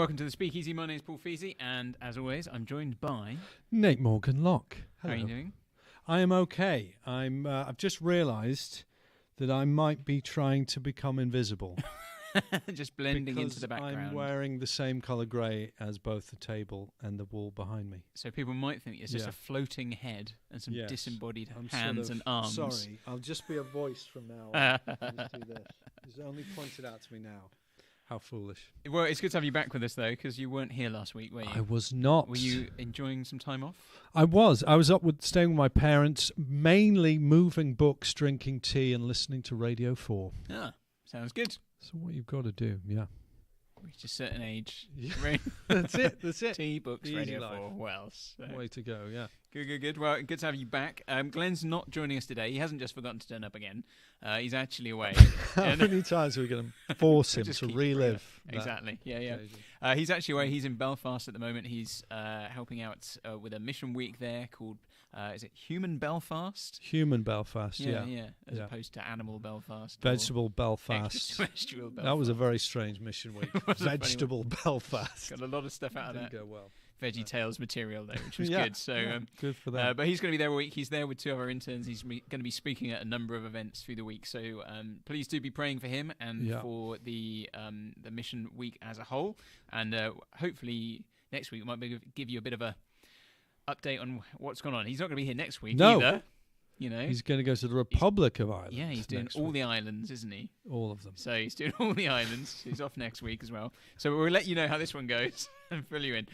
welcome to the Speakeasy. My name is Paul Feasy, and as always, I'm joined by Nate Morgan-Locke. How are you doing? I am okay. I've just realised that I might be trying to become invisible. Just blending into the background. I'm wearing the same colour grey as both the table and the wall behind me. So people might think it's just a floating head and some disembodied hands and arms. Sorry, I'll just be a voice from now on. Just do this. It's only pointed out to me now. How foolish. Well, it's good to have you back with us, though, because you weren't here last week, were you? I was not. Were you enjoying some time off? I was. I was staying with my parents, mainly moving books, drinking tea, and listening to Radio 4. Ah, sounds good. So what you've got to do, Reach a certain age. That's it. Tea, books, Easy Radio life. 4. Well, so. Way to go, yeah. Good. Well, good to have you back. Glenn's not joining us today. He hasn't just forgotten to turn up again. He's actually away. How many times are we going to force him to relive? Exactly. Yeah. He's actually away. He's in Belfast at the moment. He's helping out with a mission week there called, is it Human Belfast? Human Belfast, yeah. As opposed to Animal Belfast. Vegetable Belfast. Extraterrestrial Belfast. That was a very strange mission week. Vegetable Belfast. Got a lot of stuff out of that. Didn't go well. Veggie Tales material though, which was good. So good for that. But he's going to be there all week. He's there with two of our interns. He's going to be speaking at a number of events through the week. So please do be praying for him and for the mission week as a whole. And hopefully next week we might give you a bit of a update on what's going on. He's not going to be here next week either. You know, he's going to go to the Republic of Ireland. Yeah, he's doing all the islands, isn't he? All of them. So he's doing all the islands. He's off next week as well. So we'll let you know how this one goes and fill you in.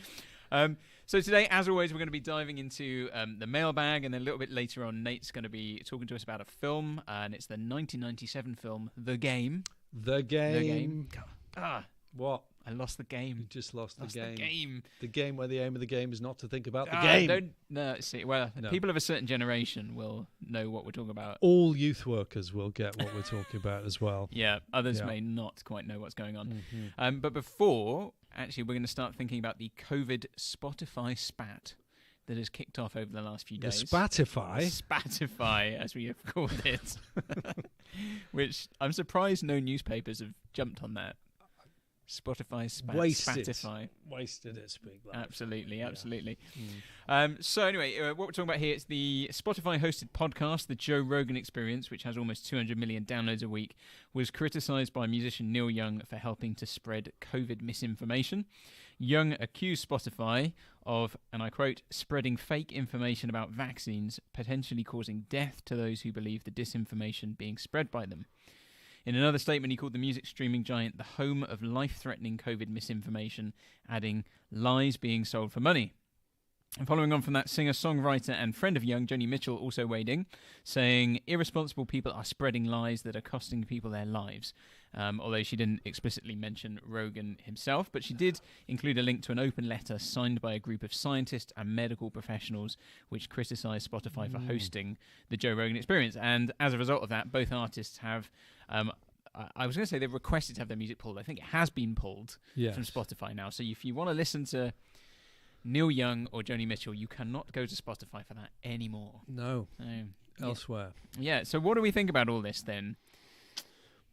So today, as always, we're going to be diving into the mailbag, and then a little bit later on, Nate's going to be talking to us about a film, and it's the 1997 film, The Game. The Game. What? I lost the game. You just lost the game. The game. The game where the aim of the game is not to think about the game. People of a certain generation will know what we're talking about. All youth workers will get what we're talking about as well. Yeah, others may not quite know what's going on. Mm-hmm. But before, actually, we're going to start thinking about the COVID Spotify spat that has kicked off over the last few days. The Spatify? Spatify, as we have called it. Which I'm surprised no newspapers have jumped on that. Spotify, Spatify. Wasted it, Speak Live. Absolutely. So anyway, what we're talking about here is the Spotify-hosted podcast, The Joe Rogan Experience, which has almost 200 million downloads a week, was criticised by musician Neil Young for helping to spread COVID misinformation. Young accused Spotify of, and I quote, spreading fake information about vaccines, potentially causing death to those who believe the disinformation being spread by them. In another statement, he called the music streaming giant the home of life-threatening COVID misinformation, adding, lies being sold for money. And following on from that, singer-songwriter and friend of Young, Joni Mitchell, also weighed in, saying, irresponsible people are spreading lies that are costing people their lives. Although she didn't explicitly mention Rogan himself, but she did include a link to an open letter signed by a group of scientists and medical professionals which criticised Spotify for hosting the Joe Rogan Experience. And as a result of that, both artists have... I was going to say they've requested to have their music pulled. I think it has been pulled from Spotify now. So if you want to listen to Neil Young or Joni Mitchell, you cannot go to Spotify for that anymore. No. Elsewhere. Yeah. So what do we think about all this then?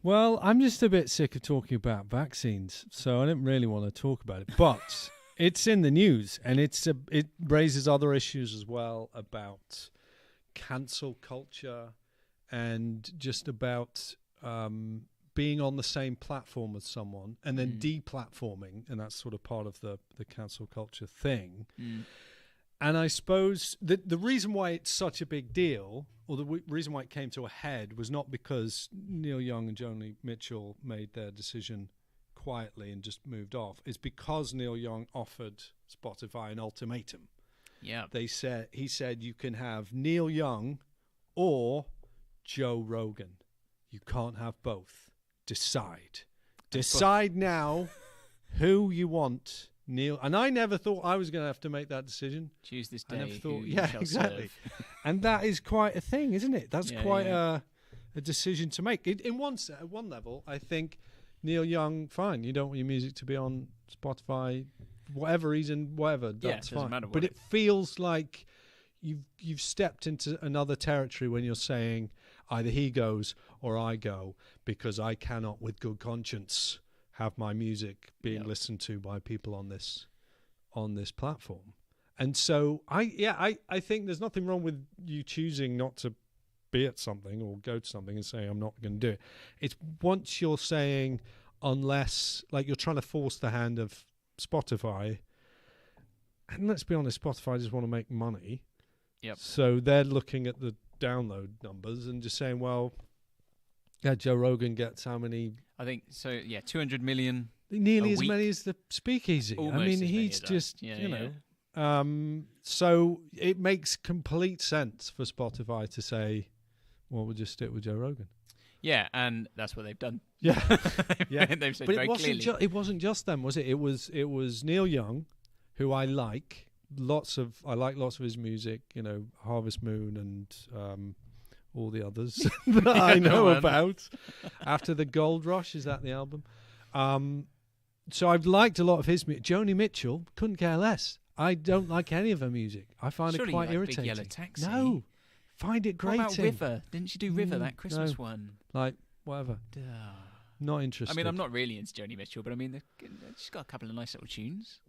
Well, I'm just a bit sick of talking about vaccines, so I didn't really want to talk about it. But it's in the news, and it raises other issues as well about cancel culture and just about being on the same platform with someone and then deplatforming, and that's sort of part of the cancel culture thing. And I suppose the reason why it's such a big deal, or the reason why it came to a head, was not because Neil Young and Joni Mitchell made their decision quietly and just moved off. It's because Neil Young offered Spotify an ultimatum. Yeah. He said you can have Neil Young or Joe Rogan. You can't have both. Decide now who you want. Neil, and I never thought I was going to have to make that decision. Choose this day. I never thought, exactly. And that is quite a thing, isn't it? That's quite a decision to make. At one level, I think Neil Young, fine. You don't want your music to be on Spotify, whatever reason, whatever. That's fine. Matter but it feels like you've stepped into another territory when you're saying either he goes or I go, because I cannot, with good conscience, have my music being Yep. listened to by people on this platform. And so I think there's nothing wrong with you choosing not to be at something or go to something and saying I'm not going to do it. It's once you're saying, unless, like, you're trying to force the hand of Spotify, and let's be honest, Spotify just want to make money. Yep. So they're looking at the download numbers and just saying, well, yeah, Joe Rogan gets how many? I think so. Yeah, 200 million. Nearly A as week. many as the SpeakEasy. Almost I mean, as many he's as that. just, Yeah, you yeah. know. So it makes complete sense for Spotify to say, well, we'll just stick with Joe Rogan. Yeah, and that's what they've done. Yeah. Yeah. They've said But very clearly. it wasn't just them, was it? It was Neil Young, who I like. I like lots of his music, you know, Harvest Moon and all the others that I know about. After the Gold Rush, is that the album? So I've liked a lot of his music. Joni Mitchell, couldn't care less. I don't like any of her music. I find Surely it quite you like irritating. Big Yellow Taxi. No, find it What grating. about River? Didn't you do River, that Christmas no. one? Like, whatever. Duh. Not interested. I mean, I'm not really into Joni Mitchell, but I mean, she's got a couple of nice little tunes.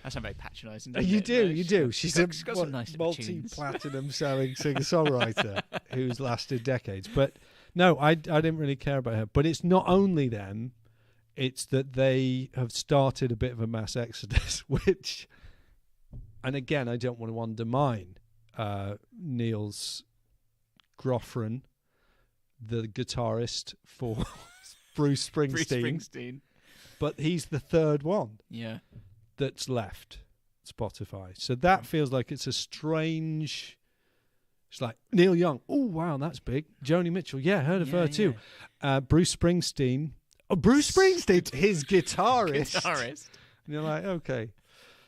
That sounds very patronising. You do. She's got some nice little tunes. multi-platinum selling singer-songwriter who's lasted decades. But no, I didn't really care about her. But it's not only them, it's that they have started a bit of a mass exodus, which, and again, I don't want to undermine Neil's girlfriend, the guitarist for Bruce Springsteen. But he's the third one. Yeah. That's left Spotify. So that feels like it's a strange. It's like Neil Young. Oh, wow, that's big. Joni Mitchell. Yeah, heard of her too. Bruce Springsteen. Oh, Bruce Springsteen, his guitarist. And you're like, okay.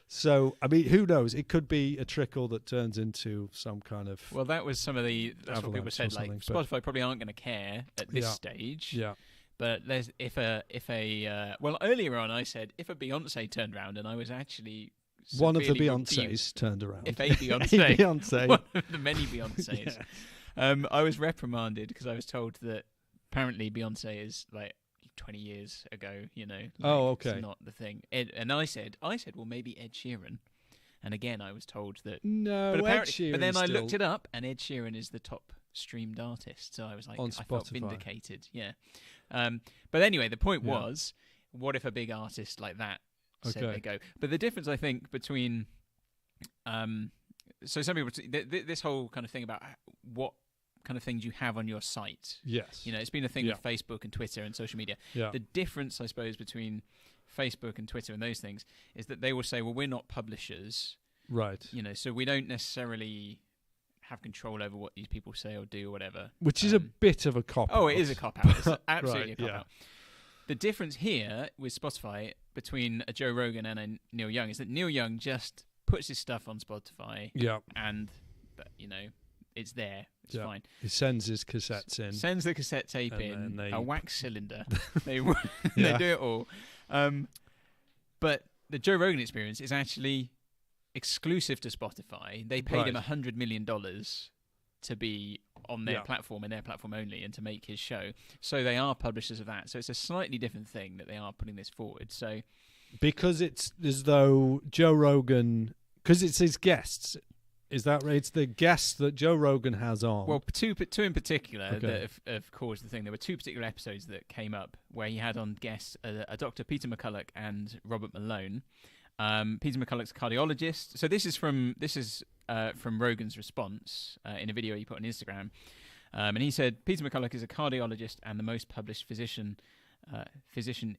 So, I mean, who knows? It could be a trickle that turns into some kind of. Well, that was some of the. That's what people said. Like, Spotify probably aren't going to care at this stage. Yeah. But there's well, earlier on I said if a Beyonce turned around, and I was actually one of the rebuked. Beyonces turned around. If a Beyonce, a one of the many Beyoncés, I was reprimanded because I was told that apparently Beyonce is like 20 years ago. You know, like, okay, it's not the thing. And I said, well, maybe Ed Sheeran. And again, I was told that no, but Ed Sheeran. But then I looked it up, and Ed Sheeran is the top streamed artist. So I was like, on I Spotify. felt vindicated. Yeah. But anyway, the point was, what if a big artist like that said they go? But the difference, I think, between so some people this whole kind of thing about what kind of things you have on your site. Yes. You know, it's been a thing with Facebook and Twitter and social media. Yeah. The difference, I suppose, between Facebook and Twitter and those things is that they will say, well, we're not publishers. Right. You know, so we don't necessarily have control over what these people say or do or whatever. Which is a bit of a cop-out. Oh, it is a cop-out. It's absolutely a cop-out. The difference here with Spotify between a Joe Rogan and a Neil Young is that Neil Young just puts his stuff on Spotify. Yeah. And, you know, it's there. It's fine. He sends his cassettes in. Sends the cassette tape and in, a wax cylinder. they Yeah. they do it all. But the Joe Rogan experience is actually exclusive to Spotify. They paid him $100 million to be on their platform and their platform only, and to make his show. So they are publishers of that. So it's a slightly different thing that they are putting this forward. So because it's as though Joe Rogan, because it's his guests. Is that right? It's the guests that Joe Rogan has on. Well, two in particular that have caused the thing. There were two particular episodes that came up where he had on guests a Dr. Peter McCulloch and Robert Malone. Peter McCulloch's a cardiologist. So this is from Rogan's response in a video he put on Instagram. And he said, Peter McCulloch is a cardiologist and the most published physician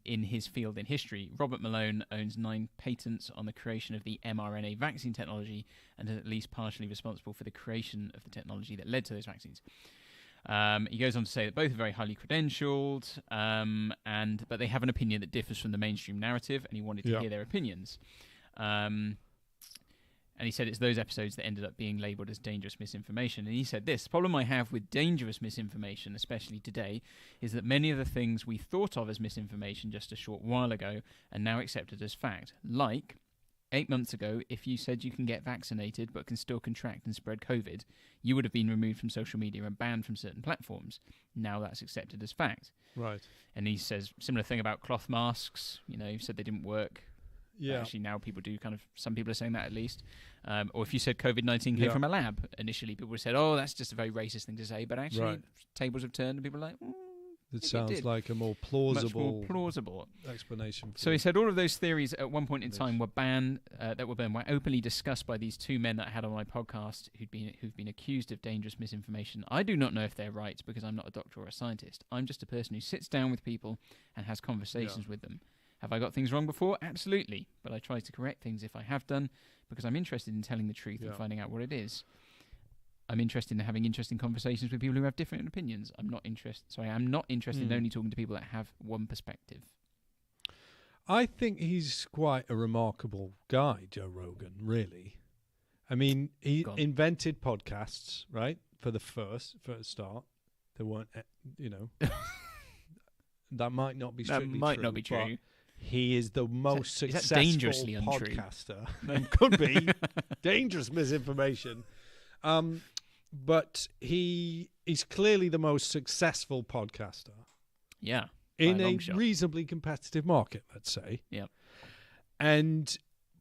in his field in history. Robert Malone owns 9 patents on the creation of the mRNA vaccine technology and is at least partially responsible for the creation of the technology that led to those vaccines. He goes on to say that both are very highly credentialed, but they have an opinion that differs from the mainstream narrative, and he wanted to hear their opinions. And he said it's those episodes that ended up being labelled as dangerous misinformation. And he said this: the problem I have with dangerous misinformation, especially today, is that many of the things we thought of as misinformation just a short while ago are now accepted as fact. Like, 8 months ago, if you said you can get vaccinated but can still contract and spread COVID, you would have been removed from social media and banned from certain platforms. Now that's accepted as fact. Right. And he says similar thing about cloth masks. You know, he said they didn't work. Yeah. Actually, now people do kind of, some people are saying that at least. Or if you said COVID-19 came from a lab, initially people would have said, oh, that's just a very racist thing to say. But actually, tables have turned and people are like, it sounds like a more plausible, much more plausible explanation. So he said all of those theories at one point in time were banned, were openly discussed by these two men that I had on my podcast who've been accused of dangerous misinformation. I do not know if they're right because I'm not a doctor or a scientist. I'm just a person who sits down with people and has conversations with them. Have I got things wrong before? Absolutely. But I try to correct things if I have done because I'm interested in telling the truth and finding out what it is. I'm interested in having interesting conversations with people who have different opinions. I'm not interested in only talking to people that have one perspective. I think he's quite a remarkable guy, Joe Rogan, really. I mean, he invented podcasts, right? For the first start. There weren't, that might not be strictly true. That might not be true. He is the most successful dangerously podcaster. Could be. Dangerous misinformation. But he's clearly the most successful podcaster. Yeah. In a reasonably competitive market, let's say. Yeah. And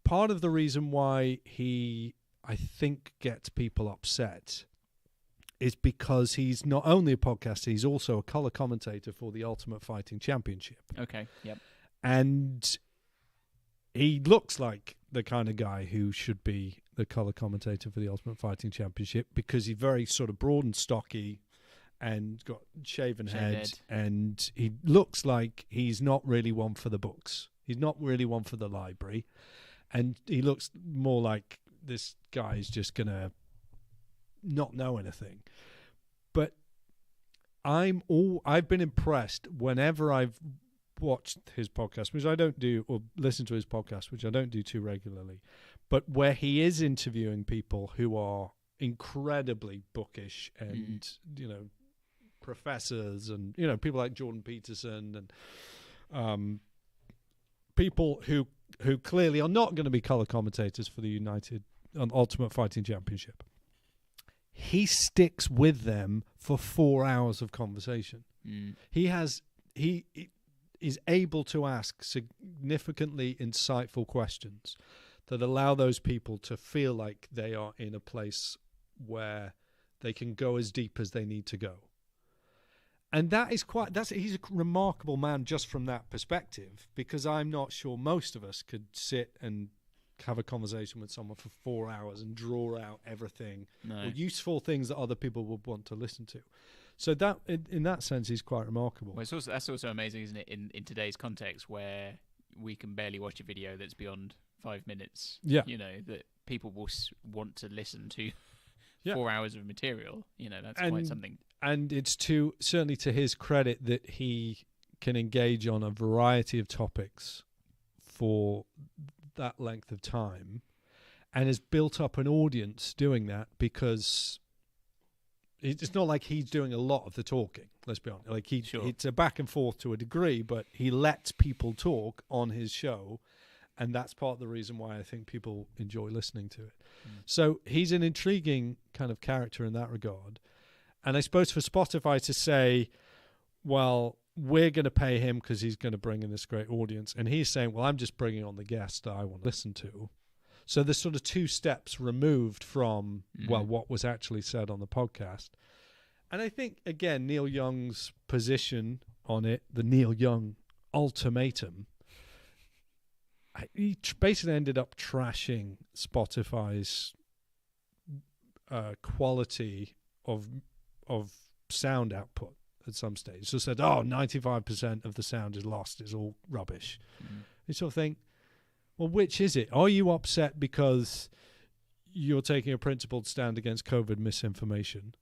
part of the reason why he, I think, gets people upset is because he's not only a podcaster, he's also a color commentator for the Ultimate Fighting Championship. Okay, yep. And he looks like the kind of guy who should be the color commentator for the Ultimate Fighting Championship because he's very sort of broad and stocky and got shaven head. And he looks like he's not really one for the books. He's not really one for the library. And he looks more like this guy is just going to not know anything. But I've been impressed whenever I've watched his podcast, which I don't do, or listen to his podcast, which I don't do too regularly, but where he is interviewing people who are incredibly bookish and, professors and, people like Jordan Peterson and people who clearly are not going to be color commentators for the Ultimate Fighting Championship. He sticks with them for 4 hours of conversation. He is able to ask significantly insightful questions that allow those people to feel like they are in a place where they can go as deep as they need to go. And he's a remarkable man just from that perspective, because I'm not sure most of us could sit and have a conversation with someone for 4 hours and draw out everything or useful things that other people would want to listen to. So that, in that sense, he's quite remarkable. Well, that's also amazing, isn't it, in today's context where we can barely watch a video that's beyond 5 minutes. Yeah. That people will want to listen to 4 hours of material. That's quite something. And it's certainly to his credit that he can engage on a variety of topics for that length of time and has built up an audience doing that, because it's not like he's doing a lot of the talking, let's be honest. Like it's a back and forth to a degree, but he lets people talk on his show, and that's part of the reason why I think people enjoy listening to it. So he's an intriguing kind of character in that regard. And I suppose for Spotify to say, well, we're going to pay him because he's going to bring in this great audience, and he's saying, well, I'm just bringing on the guests that I want to listen to. So there's sort of 2 steps removed from, what was actually said on the podcast. And I think, again, Neil Young's position on it, the Neil Young ultimatum, he basically ended up trashing Spotify's quality of sound output at some stage. So said, 95% of the sound is lost, it's all rubbish. You sort of think, well, which is it? Are you upset because you're taking a principled stand against COVID misinformation?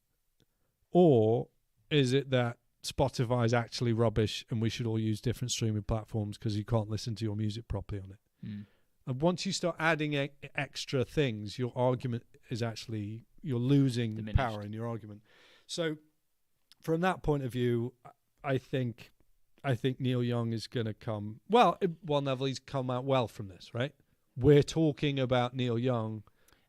Or is it that Spotify is actually rubbish and we should all use different streaming platforms because you can't listen to your music properly on it? And once you start adding extra things, your argument is actually, you're losing diminished power in your argument. So from that point of view, I think Neil Young is going to come... Well, Neville, he's come out well from this, right? we're talking about Neil Young.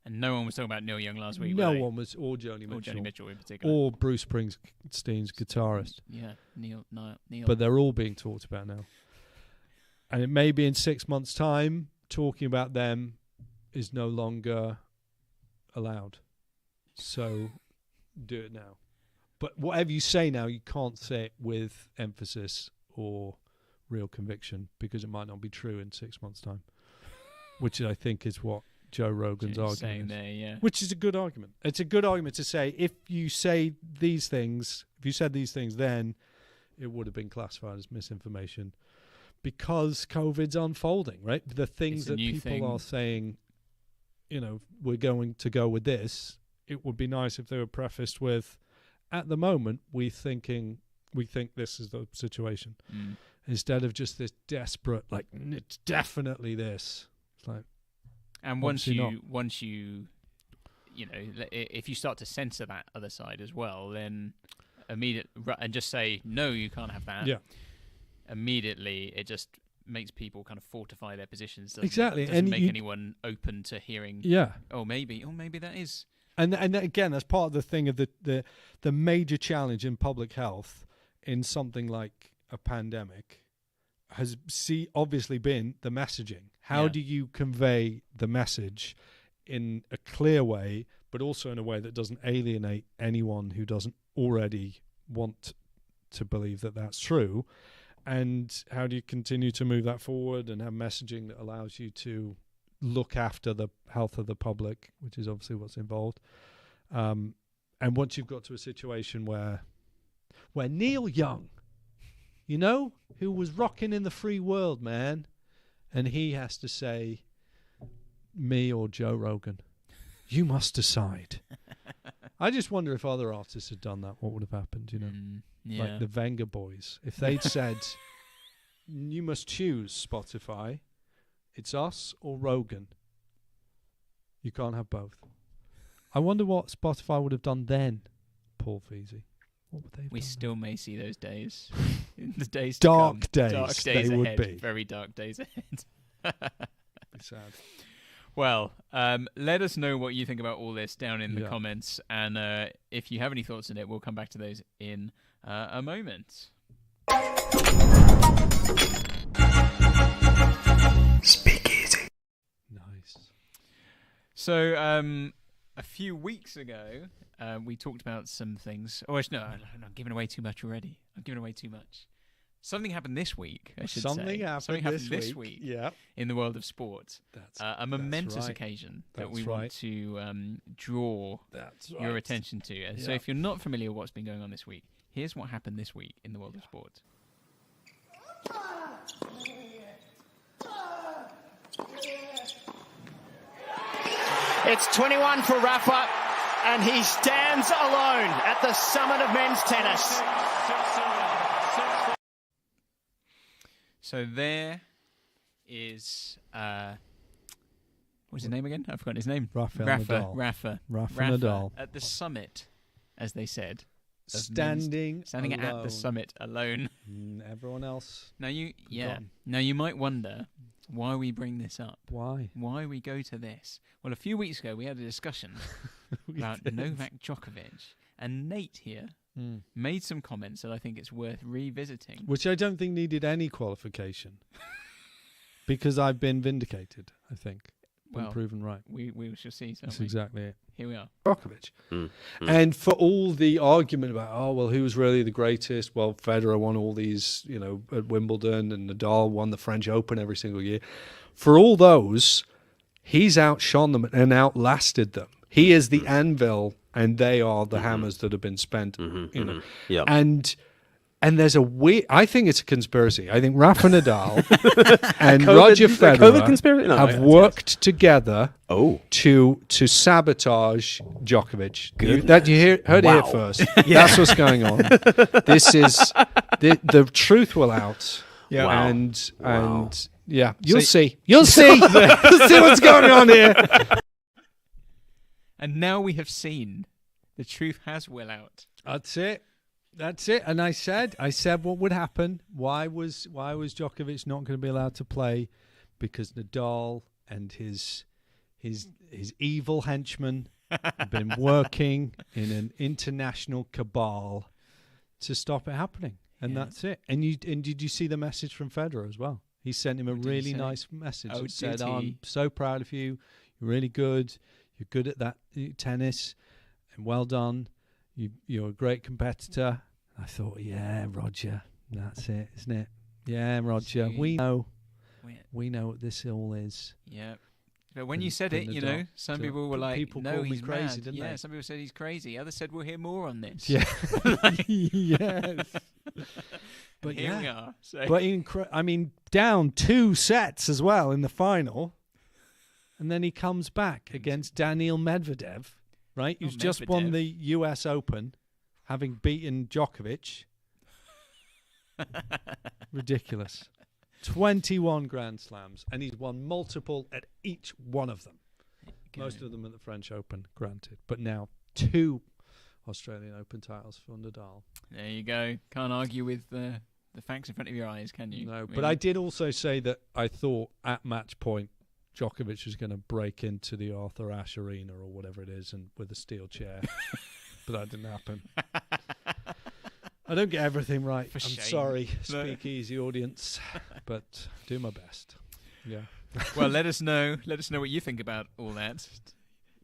And no one was talking about Neil Young last week. No one was, or Joni Mitchell. Or Joni Mitchell in particular. Or Bruce Springsteen's guitarist. Yeah, Neil. But they're all being talked about now. And it may be in 6 months' time, talking about them is no longer allowed. So do it now. But whatever you say now, you can't say it with emphasis or real conviction, because it might not be true in 6 months' time. Which I think is what Joe Rogan's argument is. There, yeah. Which is a good argument. It's a good argument to say, if you say these things, if you said these things then, it would have been classified as misinformation, because COVID's unfolding, right? The things that people are saying, we're going to go with this, it would be nice if they were prefaced with, at the moment, we think this is the situation. Instead of just this desperate, like, it's definitely this. It's like, and once you if you start to censor that other side as well, then and just say, no, you can't have that. Yeah. Immediately, it just makes people kind of fortify their positions. Exactly. Doesn't make anyone open to hearing. Yeah. Oh, maybe that is. And again, that's part of the thing of the major challenge in public health in something like a pandemic has obviously been the messaging. How do you convey the message in a clear way, but also in a way that doesn't alienate anyone who doesn't already want to believe that that's true? And how do you continue to move that forward and have messaging that allows you to look after the health of the public, which is obviously what's involved. And once you've got to a situation where Neil Young, who was rocking in the free world, man, and he has to say, me or Joe Rogan, you must decide. I just wonder if other artists had done that, what would have happened, Yeah. Like the Venga Boys. If they'd said, you must choose, Spotify, it's us or Rogan. You can't have both. I wonder what Spotify would have done then, Paul Feasy. What would they have We done still may see those days. In the days dark to come. days. Dark days they ahead. would be. Very dark days ahead. Be sad. Well, let us know what you think about all this down in the comments. And if you have any thoughts on it, we'll come back to those in a moment. SpeakEasy. Nice. So, a few weeks ago, we talked about some things. Oh, no, I'm giving away too much already. I'm giving away too much. Something happened this week, I should say. Something happened this week. Yeah. In the world of sport. That's a momentous right. occasion that That's we right. want to draw your attention to. And so if you're not familiar with what's been going on this week, here's what happened this week in the world of sport. It's 21 for Rafa, and he stands alone at the summit of men's tennis. So there is, what's his name again? I've forgotten his name. Rafa Nadal. At the summit, as they said. Standing at the summit alone. Everyone else. Now you might wonder why we bring this up. Why we go to this? Well, a few weeks ago we had a discussion about Novak Djokovic, and Nate here made some comments that I think it's worth revisiting. Which I don't think needed any qualification. Because I've been vindicated, I think. Been proven right. We shall see. That's exactly it. Here we are. Djokovic. And for all the argument about, who was really the greatest? Well, Federer won all these, at Wimbledon, and Nadal won the French Open every single year. For all those, he's outshone them and outlasted them. He is the anvil, and they are the hammers that have been spent. Yeah. And there's I think it's a conspiracy. I think Rafa Nadal and Roger Federer have worked together to sabotage Djokovic. You heard it here first. That's what's going on. This is the truth will out. Yeah. Wow. And you'll see. You'll see. You'll see what's going on here. And now we have seen the truth has will out. That's it. And I said what would happen. Why was Djokovic not going to be allowed to play? Because Nadal and his evil henchmen have been working in an international cabal to stop it happening, and that's it. And did you see the message from Federer as well? He sent him a really nice message that said, "I'm so proud of you. You're really good. You're good at that tennis, and well done. You're a great competitor." I thought, yeah, Roger, that's it, isn't it? Yeah, Roger, we know what this all is. Yeah. But when you said it, some people were like, "No, he's crazy." Didn't they? Some people said he's crazy. Others said, "We'll hear more on this." Yeah. Yes. But here we are. So. But down 2 sets as well in the final, and then he comes back against Daniil Medvedev, right? Who's just won the U.S. Open, having beaten Djokovic. Ridiculous. 21 Grand Slams, and he's won multiple at each one of them. Most of them at the French Open, granted, but now 2 Australian Open titles for Nadal. There you go. Can't argue with the facts in front of your eyes, can you? No, really? But I did also say that I thought at match point Djokovic was going to break into the Arthur Ashe Arena or whatever it is, and with a steel chair, but that didn't happen. I don't get everything right. I'm sorry, SpeakEasy audience, but do my best. Yeah. Well, let us know. Let us know what you think about all that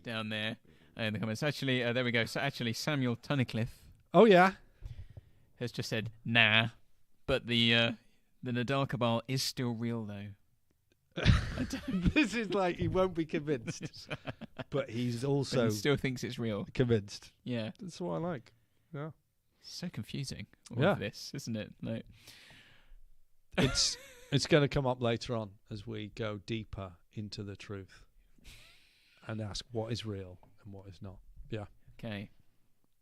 down there in the comments. Actually, there we go. So actually, Samuel Tunnicliffe. Oh yeah. Has just said nah, but the Nadal cabal is still real though. This is like he won't be convinced, but he's also but he still thinks it's real. Convinced. Yeah, that's what I like. Yeah. So confusing, all of this, isn't it? No. It's going to come up later on as we go deeper into the truth and ask what is real and what is not. Yeah. Okay.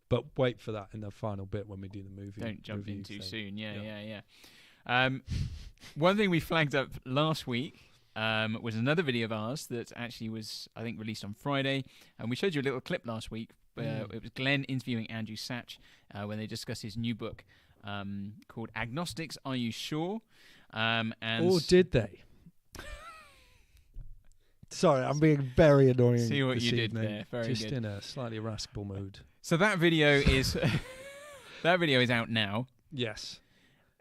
But wait for that in the final bit when we do the movie. Don't jump in too soon. Yeah. One thing we flagged up last week was another video of ours that actually was, I think, released on Friday, and we showed you a little clip last week. It was Glenn interviewing Andrew Sachs when they discussed his new book called Agnostics, Are You Sure? Or did they? Sorry, I'm being very annoying. See what you did there. Very just good. In a slightly irascible mood. So that video is out now. Yes.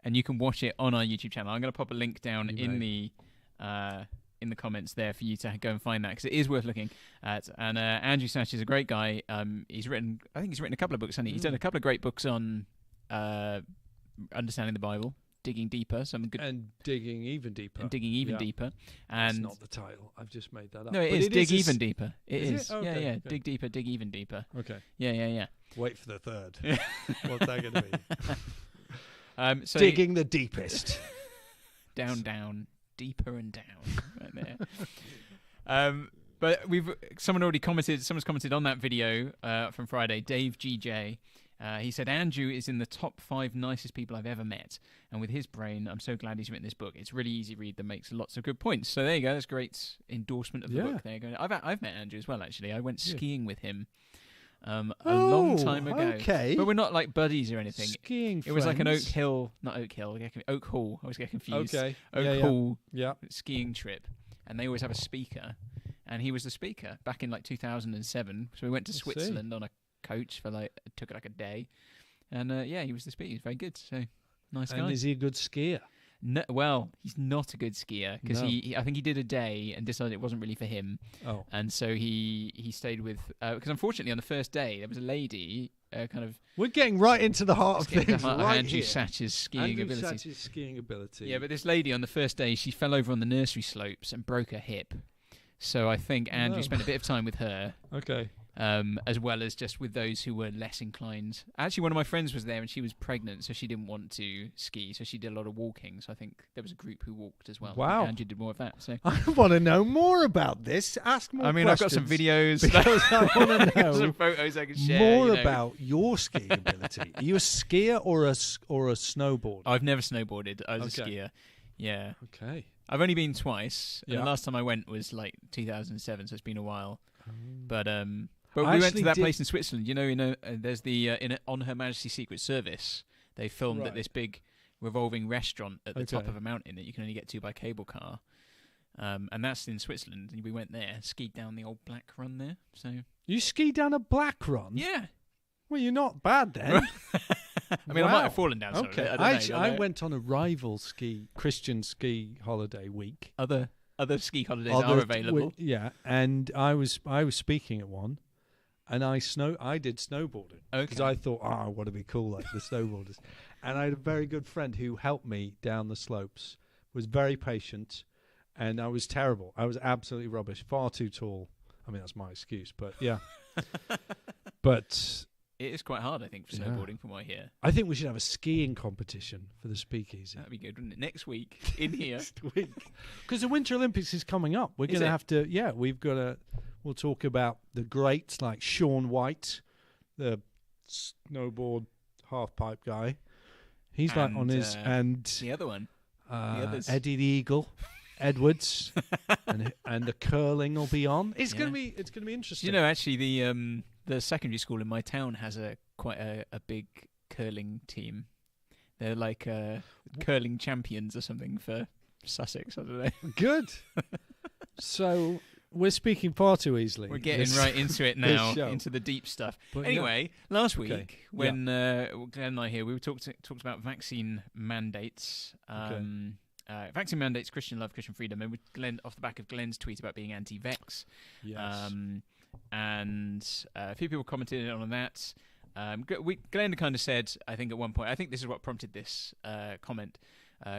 And you can watch it on our YouTube channel. I'm going to pop a link down in the comments there for you to go and find that, because it is worth looking at. And Andrew Sachs is a great guy. He's written a couple of books, hasn't he? He's done a couple of great books on understanding the Bible, digging deeper, and digging even deeper. Deeper. And that's not the title. I've just made that up. No, it is Dig Even Deeper. It is. Okay, yeah. Okay. Dig deeper, dig even deeper. Okay. Yeah. Wait for the third. What's that going to be? So digging the deepest. down, deeper and down, right there. But someone's commented on that video from Friday, Dave GJ. He said, Andrew is in the top 5 nicest people I've ever met. And with his brain, I'm so glad he's written this book. It's really easy read that makes lots of good points. So there you go. That's great endorsement of the book. There you go. I've met Andrew as well, actually. I went skiing with him a long time ago. Okay. But we're not like buddies or anything. Skiing friends. It was like an Oak Hall. Not Oak Hill. Oak Hall. I was getting confused. Okay. Oak Hall yeah. skiing trip. And they always have a speaker. And he was the speaker back in like 2007. So we went to Switzerland on a coach for it took like a day. And he was the speaker. He was very good. So nice guy. And is he a good skier? No, well, he's not a good skier because I think he did a day and decided it wasn't really for him. Oh. And so he stayed with because unfortunately on the first day there was a lady We're getting right into the heart of things. Andrew Sachs' skiing ability. Yeah, but this lady on the first day she fell over on the nursery slopes and broke her hip. So I think Andrew spent a bit of time with her. Okay. As well as just with those who were less inclined. Actually, one of my friends was there and she was pregnant, so she didn't want to ski, so she did a lot of walking. So I think there was a group who walked as well. Wow. Andrew did more of that. So I want to know more about this. Ask more questions. I've got some videos. Because I want to know some photos I can share. More about your skiing ability. Are you a skier or a snowboarder? I've never snowboarded. I was a skier. Yeah. Okay. I've only been twice. And the last time I went was like 2007, so it's been a while. But we went to that place in Switzerland. There's the on Her Majesty's Secret Service. They filmed at this big revolving restaurant at the top of a mountain that you can only get to by cable car. And that's in Switzerland. And we went there, skied down the old Black Run there. So You skied down a Black Run? yeah. Well, you're not bad then. I mean, I might have fallen down some of Okay. it. I don't know. I went on a rival Christian ski holiday week. Other ski holidays are available. And I was speaking at one, and I did snowboarding because I thought, I want to be cool like the snowboarders. And I had a very good friend who helped me down the slopes, was very patient, and I was terrible. I was absolutely rubbish, far too tall. I mean, that's my excuse, but yeah. But it is quite hard, I think, for snowboarding, from what I hear. I think we should have a skiing competition for the Speakeasy. That'd be good, wouldn't it? Next week, in here. Next week. Because the Winter Olympics is coming up. We're going to have to, we'll talk about the greats like Shaun White, the snowboard half-pipe guy. He's like on his, and the other one. The others. Eddie the Eagle. Edwards and the curling will be on. It's gonna be interesting. You know, actually, the secondary school in my town has quite a big curling team. They're like curling champions or something for Sussex. I don't know. Good. So we're speaking far too easily. We're getting right into it now, into the deep stuff. But anyway, last week when Glenn and I here, we talked about vaccine mandates. Vaccine mandates, Christian love, Christian freedom, and with Glenn, off the back of Glenn's tweet about being anti-vex. Yes. And a few people commented on that. Glenn kind of said, I think at one point, I think this is what prompted this comment.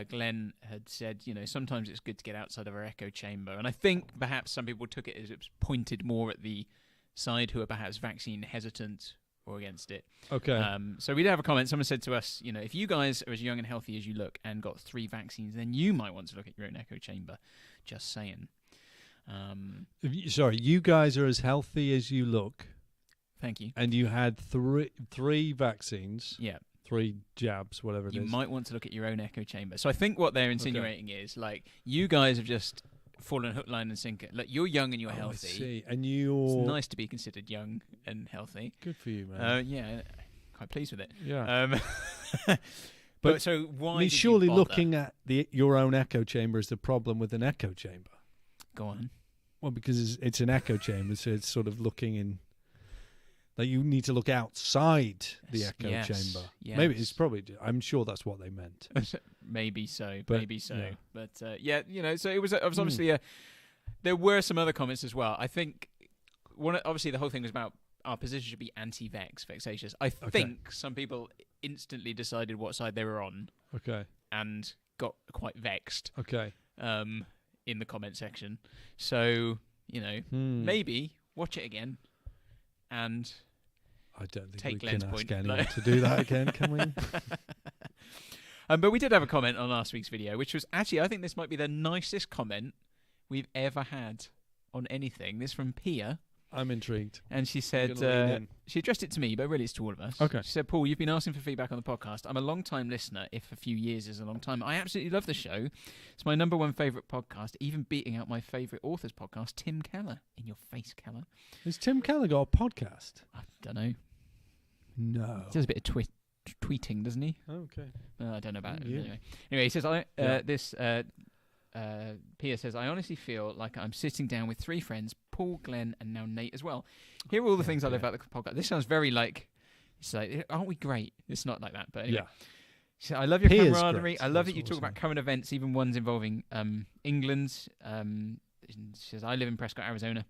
Glenn had said, sometimes it's good to get outside of our echo chamber. And I think perhaps some people took it as it was pointed more at the side who are perhaps vaccine hesitant or against it. Okay. So we did have a comment. Someone said to us, if you guys are as young and healthy as you look and got 3 vaccines, then you might want to look at your own echo chamber. Just saying. Sorry, you guys are as healthy as you look. Thank you. And you had three vaccines. Yeah. 3 jabs, whatever it is. You might want to look at your own echo chamber. So I think what they're insinuating is, like, you guys have just fallen hook, line and sinker. Look, you're young and you're healthy. I see. And you're... It's nice to be considered young and healthy. Good for you, man. Yeah, quite pleased with it. Yeah. But so why? I mean, surely looking at your own echo chamber is the problem with an echo chamber. Go on. Well, because it's an echo chamber, so it's sort of looking in. Like you need to look outside the echo chamber. Yes. Maybe it's probably. I'm sure that's what they meant. Maybe so. But, maybe so. yeah. But so it was obviously there were some other comments as well. I think obviously the whole thing was about our position should be anti-vex, vexatious. I think some people instantly decided what side they were on. Okay. And got quite vexed. Okay. In the comment section. So, maybe watch it again. And I don't think take we Glenn's can ask point. anyone to do that again, can we? But we did have a comment on last week's video, which was actually, I think this might be the nicest comment we've ever had on anything. This from Pia. I'm intrigued. And she said, she addressed it to me, but really it's to all of us. Okay. She said, Paul, you've been asking for feedback on the podcast. I'm a long-time listener, if a few years is a long time. I absolutely love the show. It's my number 1 favourite podcast, even beating out my favourite author's podcast, Tim Keller. In your face, Keller. Has Tim Keller got a podcast? I don't know. No. He does a bit of tweeting, doesn't he? Okay. I don't know about it. Yeah. Anyway, he says, Pia says, I honestly feel like I'm sitting down with 3 friends, Paul, Glenn, and now Nate as well. Here are all the things I love about the podcast. This sounds very like, it's like, aren't we great? It's not like that, but anyway. Yeah. She said, I love your camaraderie. Great. I love that you talk about current events, even ones involving England. She says, I live in Prescott, Arizona.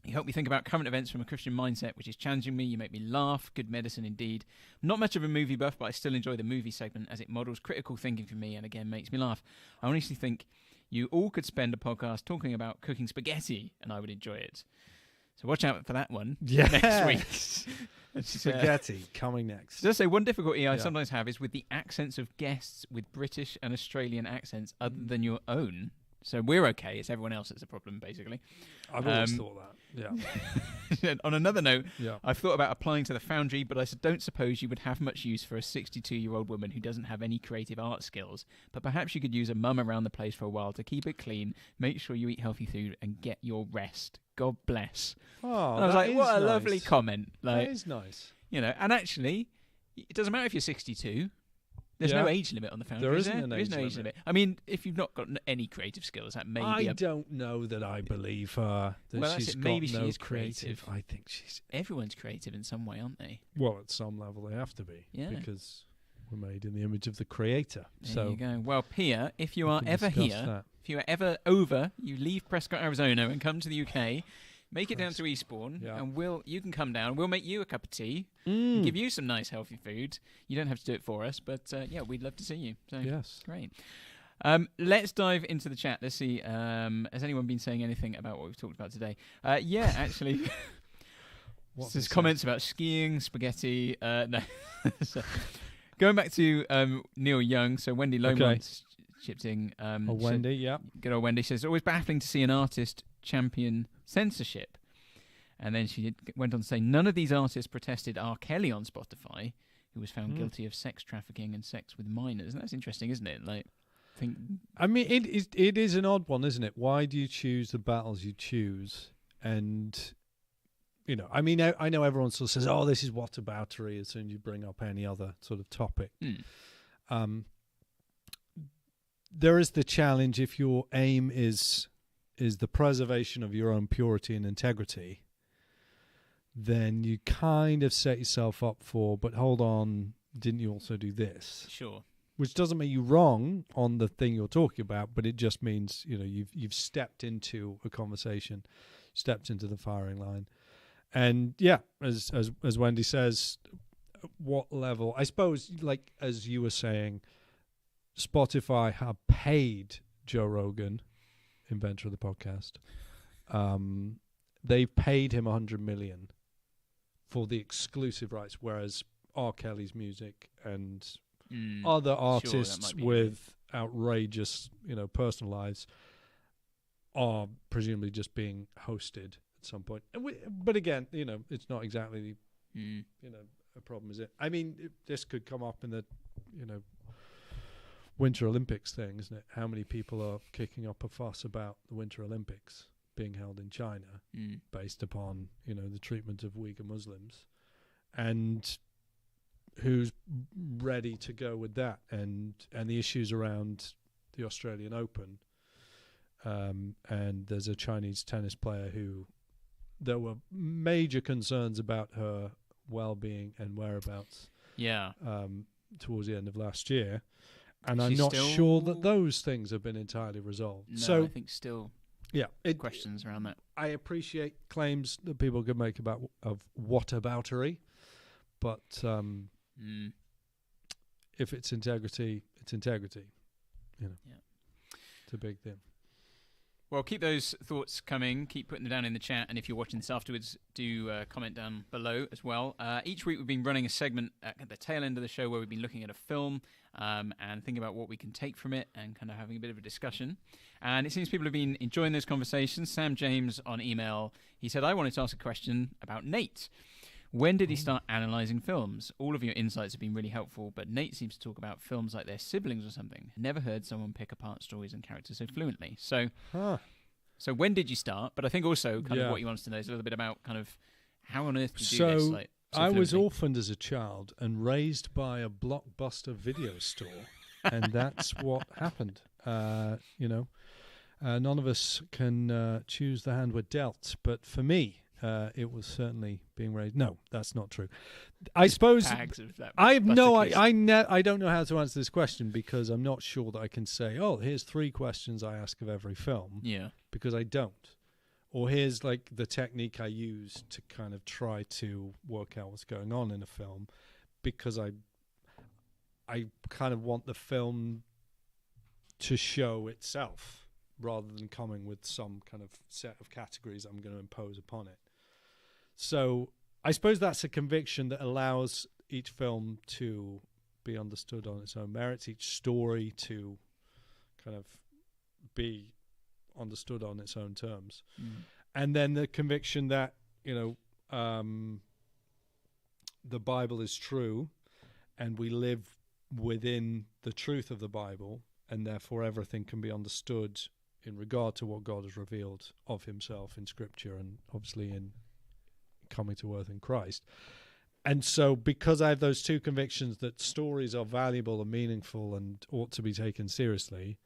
You help me think about current events from a Christian mindset, which is challenging me. You make me laugh. Good medicine indeed. I'm not much of a movie buff, but I still enjoy the movie segment as it models critical thinking for me and again makes me laugh. I honestly think you all could spend a podcast talking about cooking spaghetti and I would enjoy it. So watch out for that one next week. Spaghetti coming next. Just say one difficulty I sometimes have is with the accents of guests with British and Australian accents other than your own. So we're okay. It's everyone else that's a problem, basically. I've always thought that. Yeah. On another note, I've thought about applying to the Foundry, but I don't suppose you would have much use for a 62-year-old woman who doesn't have any creative art skills. But perhaps you could use a mum around the place for a while to keep it clean, make sure you eat healthy food, and get your rest. God bless. Oh, and I was like, what a lovely comment. Like, that is nice. And actually, it doesn't matter if you're 62. There's no age limit on the Foundry. There isn't an There is no age limit. I mean, if you've not got any creative skills, that may be. I don't know that I believe her. That Well, she's maybe got she no is creative. I think she's. Everyone's creative in some way, aren't they? Well, at some level, they have to be. Yeah. Because we're made in the image of the Creator. There you go. Well, Pia, if you are ever discuss here, that. if you are ever over, you leave Prescott, Arizona, and come to the UK. Make it down to Eastbourne, and you can come down. We'll make you a cup of tea, and give you some nice, healthy food. You don't have to do it for us, but we'd love to see you. So, yes, great. Let's dive into the chat. Let's see. Has anyone been saying anything about what we've talked about today? Yeah, actually. There's comments about skiing, spaghetti. No. So, going back to Neil Young, so Wendy Lomont chipped in. Wendy, good old Wendy says, it's always baffling to see an artist champion censorship. And then she went on to say, none of these artists protested R. Kelly on Spotify, who was found guilty of sex trafficking and sex with minors. And that's interesting, isn't it? I mean, it is an odd one, isn't it? Why do you choose the battles you choose? And, I mean, I know everyone sort of says, oh, this is whataboutery as soon as you bring up any other sort of topic. There is the challenge if your aim is the preservation of your own purity and integrity, then you kind of set yourself up for, but hold on, didn't you also do this? Sure. Which doesn't make you wrong on the thing you're talking about, but it just means, you've stepped into a conversation, stepped into the firing line. And as Wendy says, what level? I suppose, like as you were saying, Spotify have paid Joe Rogan, inventor of the podcast. They've paid him $100 million for the exclusive rights, whereas R. Kelly's music and other artists with outrageous, personal lives are presumably just being hosted at some point. But again, it's not exactly, a problem, is it? I mean, this could come up in the, Winter Olympics thing, isn't it? How many people are kicking up a fuss about the Winter Olympics being held in China based upon, the treatment of Uyghur Muslims, and who's ready to go with that, and the issues around the Australian Open, and there's a Chinese tennis player who there were major concerns about her well-being and whereabouts towards the end of last year. And I'm not sure that those things have been entirely resolved. No, so I think still questions around that. I appreciate claims that people could make of whataboutery, but if it's integrity, it's integrity. It's a big thing. Well, keep those thoughts coming. Keep putting them down in the chat. And if you're watching this afterwards, do comment down below as well. Each week we've been running a segment at the tail end of the show where we've been looking at a film and thinking about what we can take from it and kind of having a bit of a discussion. And it seems people have been enjoying those conversations. Sam James on email, he said, I wanted to ask a question about Nate. When did he start analysing films? All of your insights have been really helpful, but Nate seems to talk about films like they're siblings or something. Never heard someone pick apart stories and characters so fluently. So when did you start? But I think also kind of what he wants to know is a little bit about kind of how on earth did you do this? So I was orphaned as a child and raised by a Blockbuster video store, and that's what happened. None of us can choose the hand we're dealt, but for me, it was certainly being raised. No, that's not true. I suppose I have no. I don't know how to answer this question because I'm not sure that I can say, oh, here's 3 questions I ask of every film. Yeah, because I don't. Or here's like the technique I use to kind of try to work out what's going on in a film, because I kind of want the film to show itself rather than coming with some kind of set of categories I'm going to impose upon it. So I suppose that's a conviction that allows each film to be understood on its own merits, each story to kind of be understood on its own terms. And then the conviction that, the Bible is true and we live within the truth of the Bible, and therefore everything can be understood in regard to what God has revealed of himself in Scripture and obviously in coming to earth in Christ. And so because I have those two convictions that stories are valuable and meaningful and ought to be taken seriously,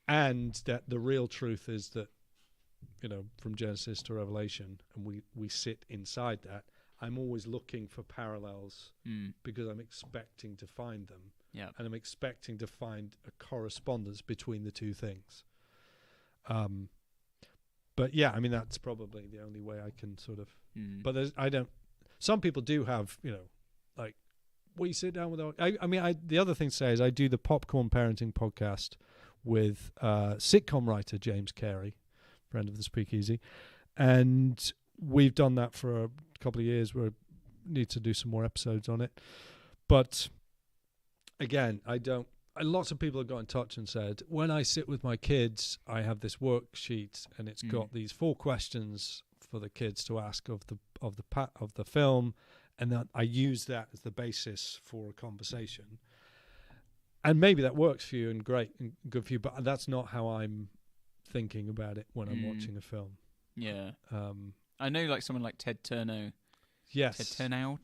and that the real truth is that, from Genesis to Revelation, and we sit inside that, I'm always looking for parallels because I'm expecting to find them. Yeah. And I'm expecting to find a correspondence between the two things. But yeah, I mean, that's probably the only way I can sort of, but some people do have, like, we sit down with, the other thing to say is I do the Popcorn Parenting podcast with sitcom writer James Carey, friend of the Speakeasy. And we've done that for a couple of years. We need to do some more episodes on it. But again, lots of people have got in touch and said, when I sit with my kids, I have this worksheet and it's got these 4 questions for the kids to ask of the film, and that I use that as the basis for a conversation. And maybe that works for you and great and good for you, but that's not how I'm thinking about it when I'm watching a film. Yeah. I know, like, someone like Ted Turnow. Yes. Ted Turnow.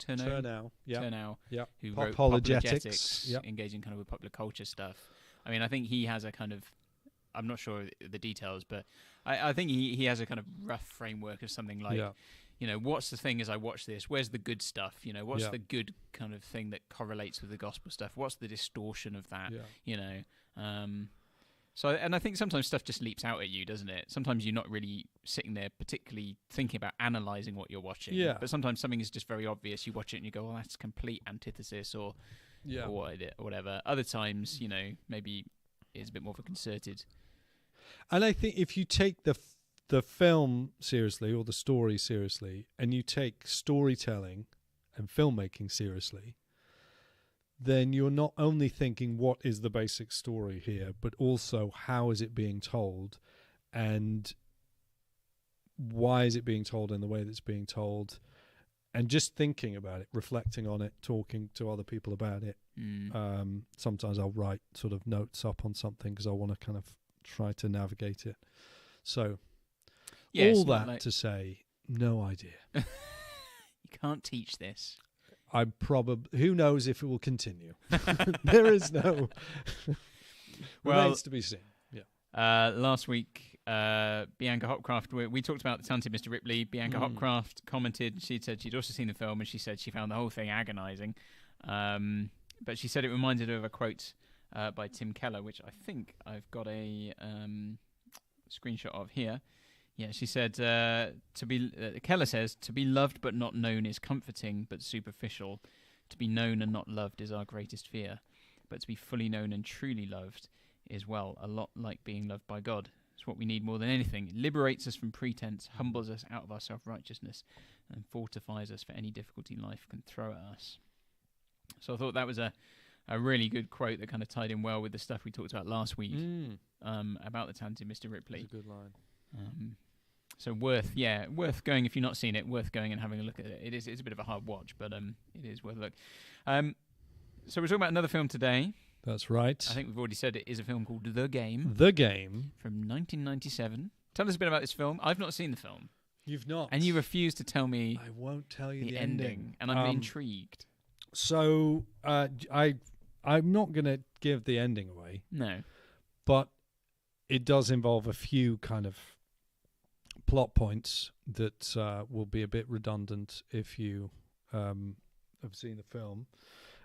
Yeah. Turnow. Yeah. Who wrote Apologetics. Yep. Engaging kind of with popular culture stuff. I mean, I think he has a kind of, I'm not sure the details, but I think he has a kind of rough framework of something like, what's the thing as I watch this? Where's the good stuff? What's the good kind of thing that correlates with the gospel stuff? What's the distortion of that? So, and I think sometimes stuff just leaps out at you, doesn't it? Sometimes you're not really sitting there particularly thinking about analysing what you're watching. Yeah. But sometimes something is just very obvious. You watch it and you go, well, that's complete antithesis or whatever. Other times, maybe it's a bit more of a concerted. And I think if you take the film seriously or the story seriously, and you take storytelling and filmmaking seriously, then you're not only thinking what is the basic story here, but also how is it being told, and why is it being told in the way that's being told, and just thinking about it, reflecting on it, talking to other people about it. Sometimes I'll write sort of notes up on something because I want to kind of try to navigate it. So all that to say, no idea. You can't teach this. Who knows if it will continue? There is no. Remains to be seen. Yeah. Last week, Bianca Hopcraft, we talked about the talented Mr. Ripley. Bianca Hopcraft commented. She said she'd also seen the film, and she said she found the whole thing agonising. But she said it reminded her of a quote by Tim Keller, which I think I've got a screenshot of here. Yeah, she said, Keller says, to be loved but not known is comforting but superficial. To be known and not loved is our greatest fear. But to be fully known and truly loved is, well, a lot like being loved by God. It's what we need more than anything. It liberates us from pretense, humbles us out of our self-righteousness, and fortifies us for any difficulty life can throw at us. So I thought that was a really good quote that kind of tied in well with the stuff we talked about last week about the talented Mr. Ripley. That's a good line. So worth going if you've not seen it. Worth going and having a look at it. It's a bit of a hard watch, but it is worth a look. So we're talking about another film today. That's right. I think we've already said it is a film called The Game. The Game from 1997. Tell us a bit about this film. I've not seen the film. You've not, and you refuse to tell me. I won't tell you the ending, and I'm intrigued. So I'm not going to give the ending away. No, but it does involve a few kind of plot points that will be a bit redundant if you have seen the film.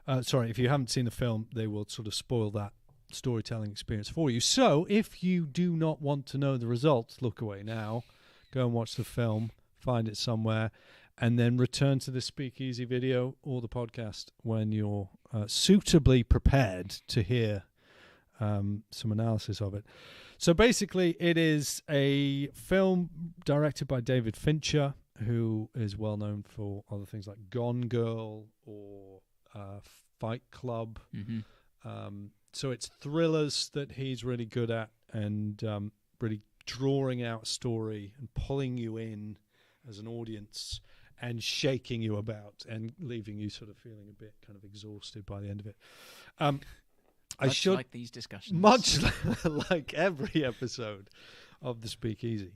If you haven't seen the film, they will sort of spoil that storytelling experience for you. So if you do not want to know the results, look away now, go and watch the film, find it somewhere, and then return to the Speakeasy video or the podcast when you're suitably prepared to hear some analysis of it. So basically, it is a film directed by David Fincher, who is well known for other things like Gone Girl or Fight Club. So it's thrillers that he's really good at, and really drawing out a story and pulling you in as an audience and shaking you about and leaving you sort of feeling a bit kind of exhausted by the end of it. Much like these discussions. Much like every episode of the Speakeasy.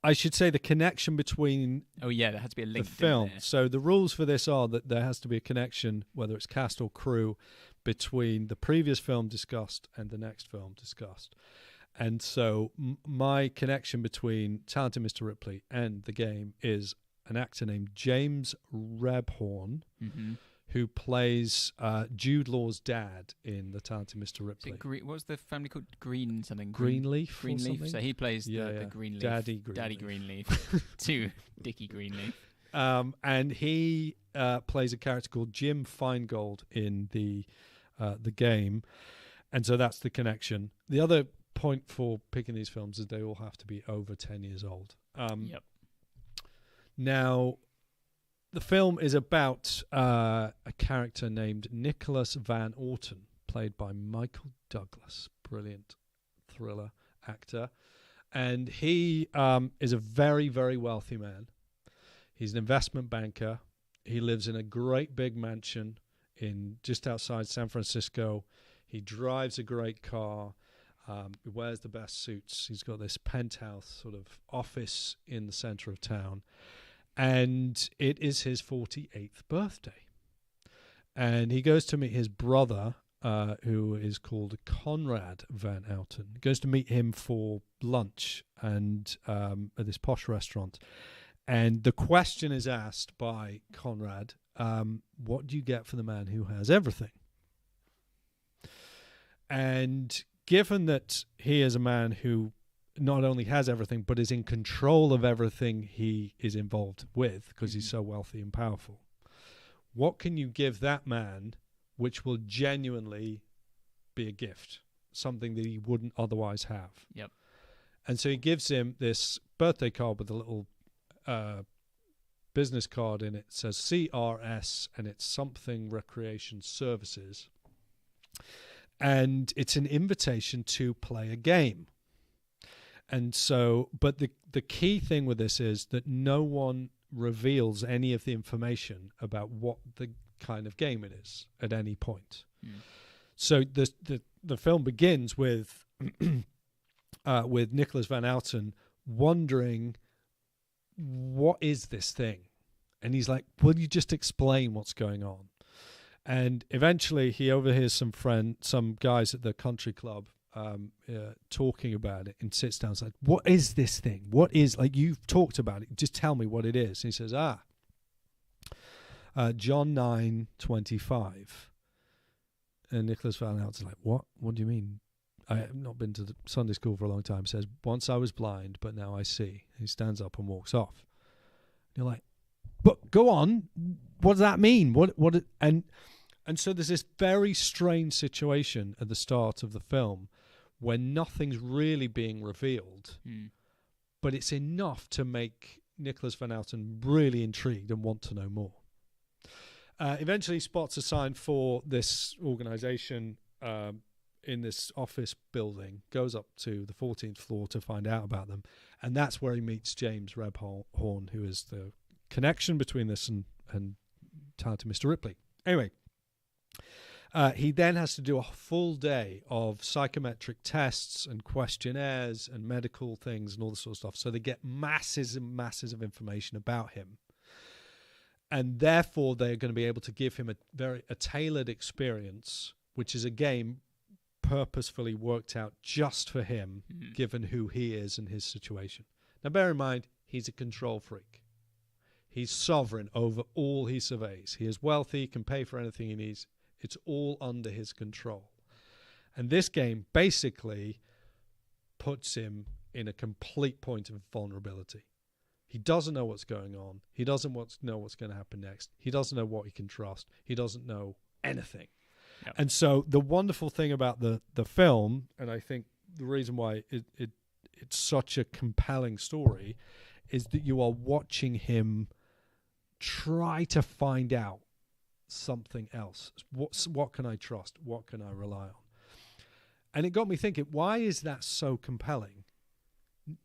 I should say the connection between Oh yeah, there had to be a link. the film. There. So the rules for this are that there has to be a connection, whether it's cast or crew, between the previous film discussed and the next film discussed. And so my connection between Talented Mr. Ripley and the game is an actor named James Rebhorn, who plays Jude Law's dad in The Talented Mr. Ripley. What was the family called? Green something? Greenleaf? Greenleaf. So he plays the Greenleaf. Daddy Greenleaf. Daddy Greenleaf. To Dickie Greenleaf. And he plays a character called Jim Feingold in the game. And so that's the connection. The other point for picking these films is they all have to be over 10 years old. Yep. Now, the film is about a character named Nicholas Van Orton, played by Michael Douglas, brilliant thriller actor. And he is a very, very wealthy man. He's an investment banker. He lives in a great big mansion in just outside San Francisco. He drives a great car. He wears the best suits. He's got this penthouse sort of office in the center of town. And it is his 48th birthday. And he goes to meet his brother, who is called Conrad Van Outen. He goes to meet him for lunch and at this posh restaurant. And the question is asked by Conrad, what do you get for the man who has everything? And given that he is a man who not only has everything, but is in control of everything he is involved with because he's so wealthy and powerful, what can you give that man which will genuinely be a gift, something that he wouldn't otherwise have? Yep. And so he gives him this birthday card with a little business card in it. It says CRS, and it's something recreation services. And it's an invitation to play a game. And so, but the key thing with this is that no one reveals any of the information about what the kind of game it is at any point. So the film begins with Nicholas Van Outen wondering, what is this thing? And he's like, will you just explain what's going on? And eventually he overhears some guys at the country club talking about it, and sits down and says, what is this thing? What is, like, you've talked about it, just tell me what it is. And he says, John 9:25. And Nicholas Van Outen's like, what do you mean? I have not been to the Sunday school for a long time. He says, once I was blind, but now I see. He stands up and walks off. And you're like, but go on, what does that mean? And so there's this very strange situation at the start of the film when nothing's really being revealed, but it's enough to make Nicholas Van Outen really intrigued and want to know more. Eventually, Spot's assigned for this organization in this office building, goes up to the 14th floor to find out about them, and that's where he meets James Rebhorn, who is the connection between this and Talented Mr. Ripley. Anyway, he then has to do a full day of psychometric tests and questionnaires and medical things and all this sort of stuff. So they get masses and masses of information about him. And therefore, they're going to be able to give him a tailored experience, which is a game purposefully worked out just for him, given who he is and his situation. Now, bear in mind, he's a control freak. He's sovereign over all he surveys. He is wealthy, can pay for anything he needs. It's all under his control. And this game basically puts him in a complete point of vulnerability. He doesn't know what's going on. He doesn't know what's going to happen next. He doesn't know what he can trust. He doesn't know anything. Yep. And so the wonderful thing about the film, and I think the reason why it's such a compelling story, is that you are watching him try to find out something else. What can I trust? What can I rely on? And it got me thinking, why is that so compelling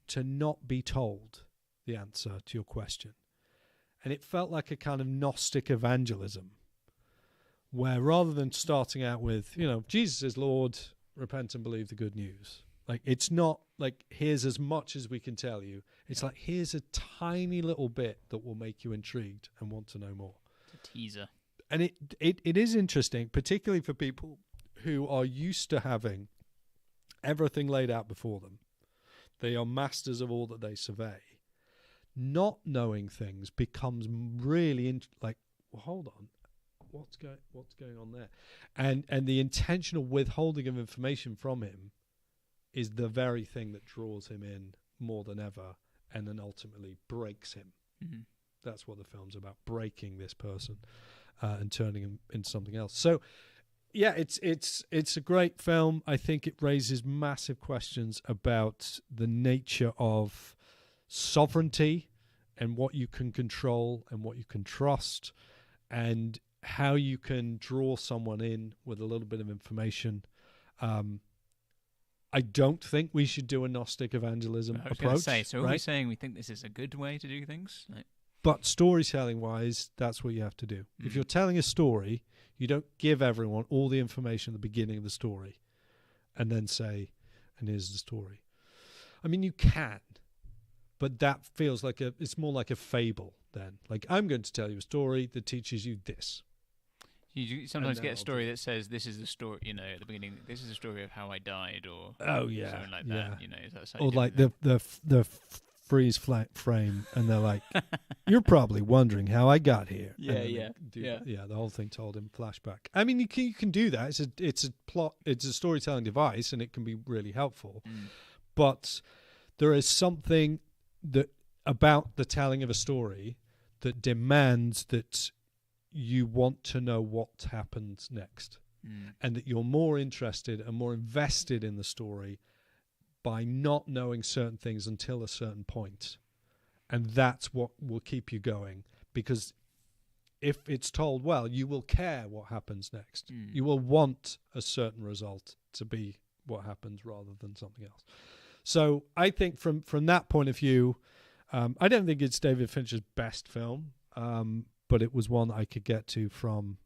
to not be told the answer to your question? And it felt like a kind of gnostic evangelism, where rather than starting out with, Jesus is Lord, repent and believe the good news. Like, it's not like, here's as much as we can tell you. It's like, here's a tiny little bit that will make you intrigued and want to know more. It's a teaser. And it is interesting, particularly for people who are used to having everything laid out before them. They are masters of all that they survey. Not knowing things becomes really like, well, hold on, what's going on there? And the intentional withholding of information from him is the very thing that draws him in more than ever, and then ultimately breaks him. Mm-hmm. That's what the film's about, breaking this person and turning him into something else. So, yeah, it's a great film. I think it raises massive questions about the nature of sovereignty and what you can control and what you can trust, and how you can draw someone in with a little bit of information. I don't think we should do a gnostic evangelism I was approach. Say, so right? are we saying we think this is a good way to do things? Like, but storytelling-wise, that's what you have to do. If you're telling a story, you don't give everyone all the information at the beginning of the story and then say, and here's the story. I mean, you can, but that feels like it's more like a fable then. Like, I'm going to tell you a story that teaches you this. You sometimes get a story that says, this is the story, at the beginning, this is the story of how I died, or something like that. Is that or like the freeze frame, and they're like, you're probably wondering how I got here. Yeah. The whole thing told in flashback. I mean, you can do that. It's a plot. It's a storytelling device, and it can be really helpful. But there is something that about the telling of a story that demands that you want to know what happens next, and that you're more interested and more invested in the story by not knowing certain things until a certain point. And that's what will keep you going, because if it's told well, you will care what happens next. You will want a certain result to be what happens rather than something else. So I think from that point of view, I don't think it's David Finch's best film, but it was one I could get to from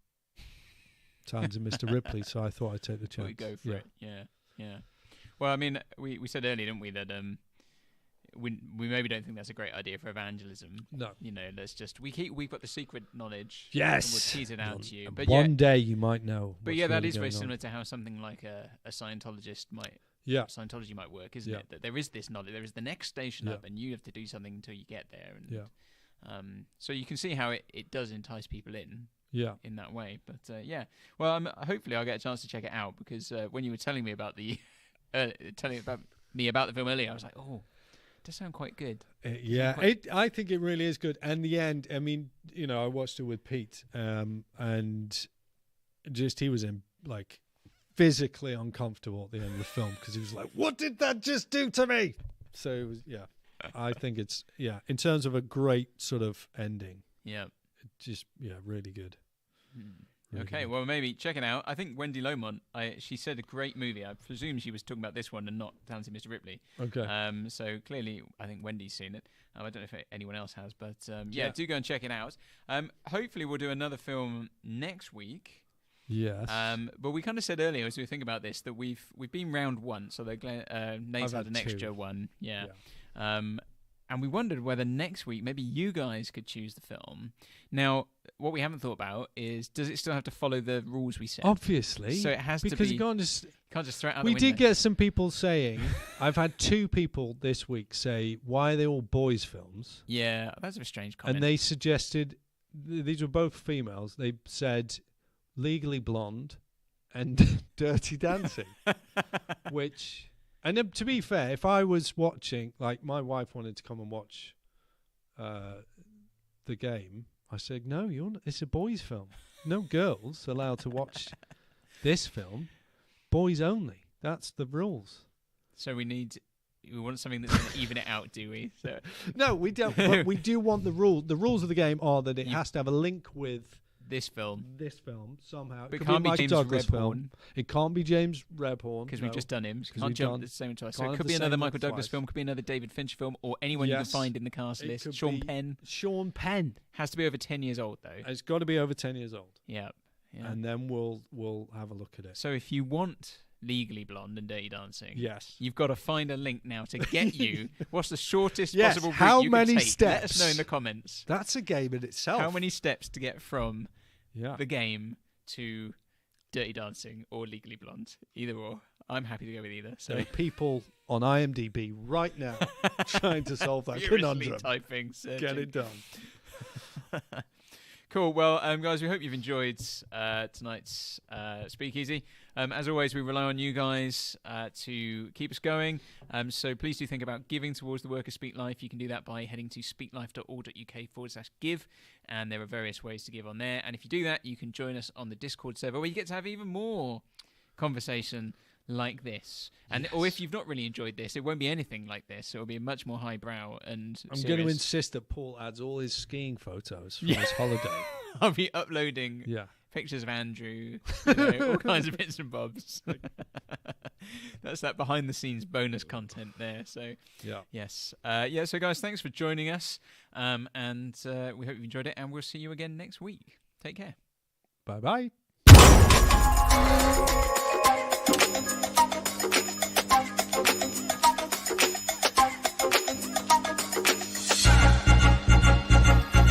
Times of Mr. Ripley, so I thought I'd take the chance. We go for it. Yeah. Well, I mean, we said earlier, didn't we, that we maybe don't think that's a great idea for evangelism. No. Let's just we've got the secret knowledge. Yes. And we'll tease it out to you. But one day you might know. But yeah, that is very similar to how something like a Scientologist might. Yeah. Scientology might work, isn't it? That there is this knowledge, there is the next station up, and you have to do something until you get there. And, so you can see how it does entice people in. Yeah. In that way, but well, hopefully I'll get a chance to check it out, because when you were telling me about the the film earlier, I was like, oh, it does sound quite good. I think it really is good. And the end, I mean, I watched it with Pete, and just he was in like physically uncomfortable at the end of the film, because he was like, what did that just do to me? So it was, I think it's, in terms of a great sort of ending. Yeah. Just, really good. Really okay, good. well, maybe check it out. I think Wendy Lomont, she said a great movie. I presume she was talking about this one and not Talented Mr. Ripley. Okay. So clearly, I think Wendy's seen it. I don't know if anyone else has, but do go and check it out. Hopefully, we'll do another film next week. Yes. But we kind of said earlier, as we think about this, that we've been round one. So Nate's had an extra one. Yeah. And we wondered whether next week maybe you guys could choose the film. Now, what we haven't thought about is, does it still have to follow the rules we set? Obviously. So it has to be... Because you can't just throw it out we the window. did get some people saying, I've had 2 people this week say, why are they all boys' films? Yeah, that's a strange comment. And they suggested, these were both females, they said Legally Blonde and Dirty Dancing, which... And to be fair, if I was watching, like my wife wanted to come and watch the game, I said, no, it's a boys' film. No girls allowed to watch this film. Boys only. That's the rules. So we want something that's going to even it out, do we? So. No, we don't. But we do want the rule. The rules of the game are that it has to have a link with this film somehow. But it can't be James Douglas Rebhorn. Film. It can't be James Rebhorn because we've just done him. Can't jump the same twice. So it could be another Michael Douglas film. Could be another David Finch film, or anyone you can find in the cast list. Sean Penn. Sean Penn has to be over 10 years old though. It's got to be over 10 years old. Yeah. And then we'll have a look at it. So if you want Legally Blonde and Dirty Dancing. Yes. You've got to find a link now to get you. What's the shortest Yes, possible route how you many can take? steps? Let us know in the comments. That's a game in itself. How many steps to get from Yeah. the game to Dirty Dancing or Legally Blonde? Either or. I'm happy to go with either. So There are people on IMDb right now trying to solve that furiously conundrum. typing, searching. Get it done. Cool. Well, guys, we hope you've enjoyed tonight's Speakeasy. As always, we rely on you guys to keep us going. So please do think about giving towards the work of Speak Life. You can do that by heading to speaklife.org.uk/give. And there are various ways to give on there. And if you do that, you can join us on the Discord server where you get to have even more conversation like this. And or if you've not really enjoyed this, it won't be anything like this. It will be much more highbrow and I'm going to insist that Paul adds all his skiing photos from his holiday. I'll be uploading pictures of Andrew, all kinds of bits and bobs. That's that behind the scenes bonus content there. So yes. So guys, thanks for joining us. And we hope you enjoyed it, and we'll see you again next week. Take care. Bye-bye.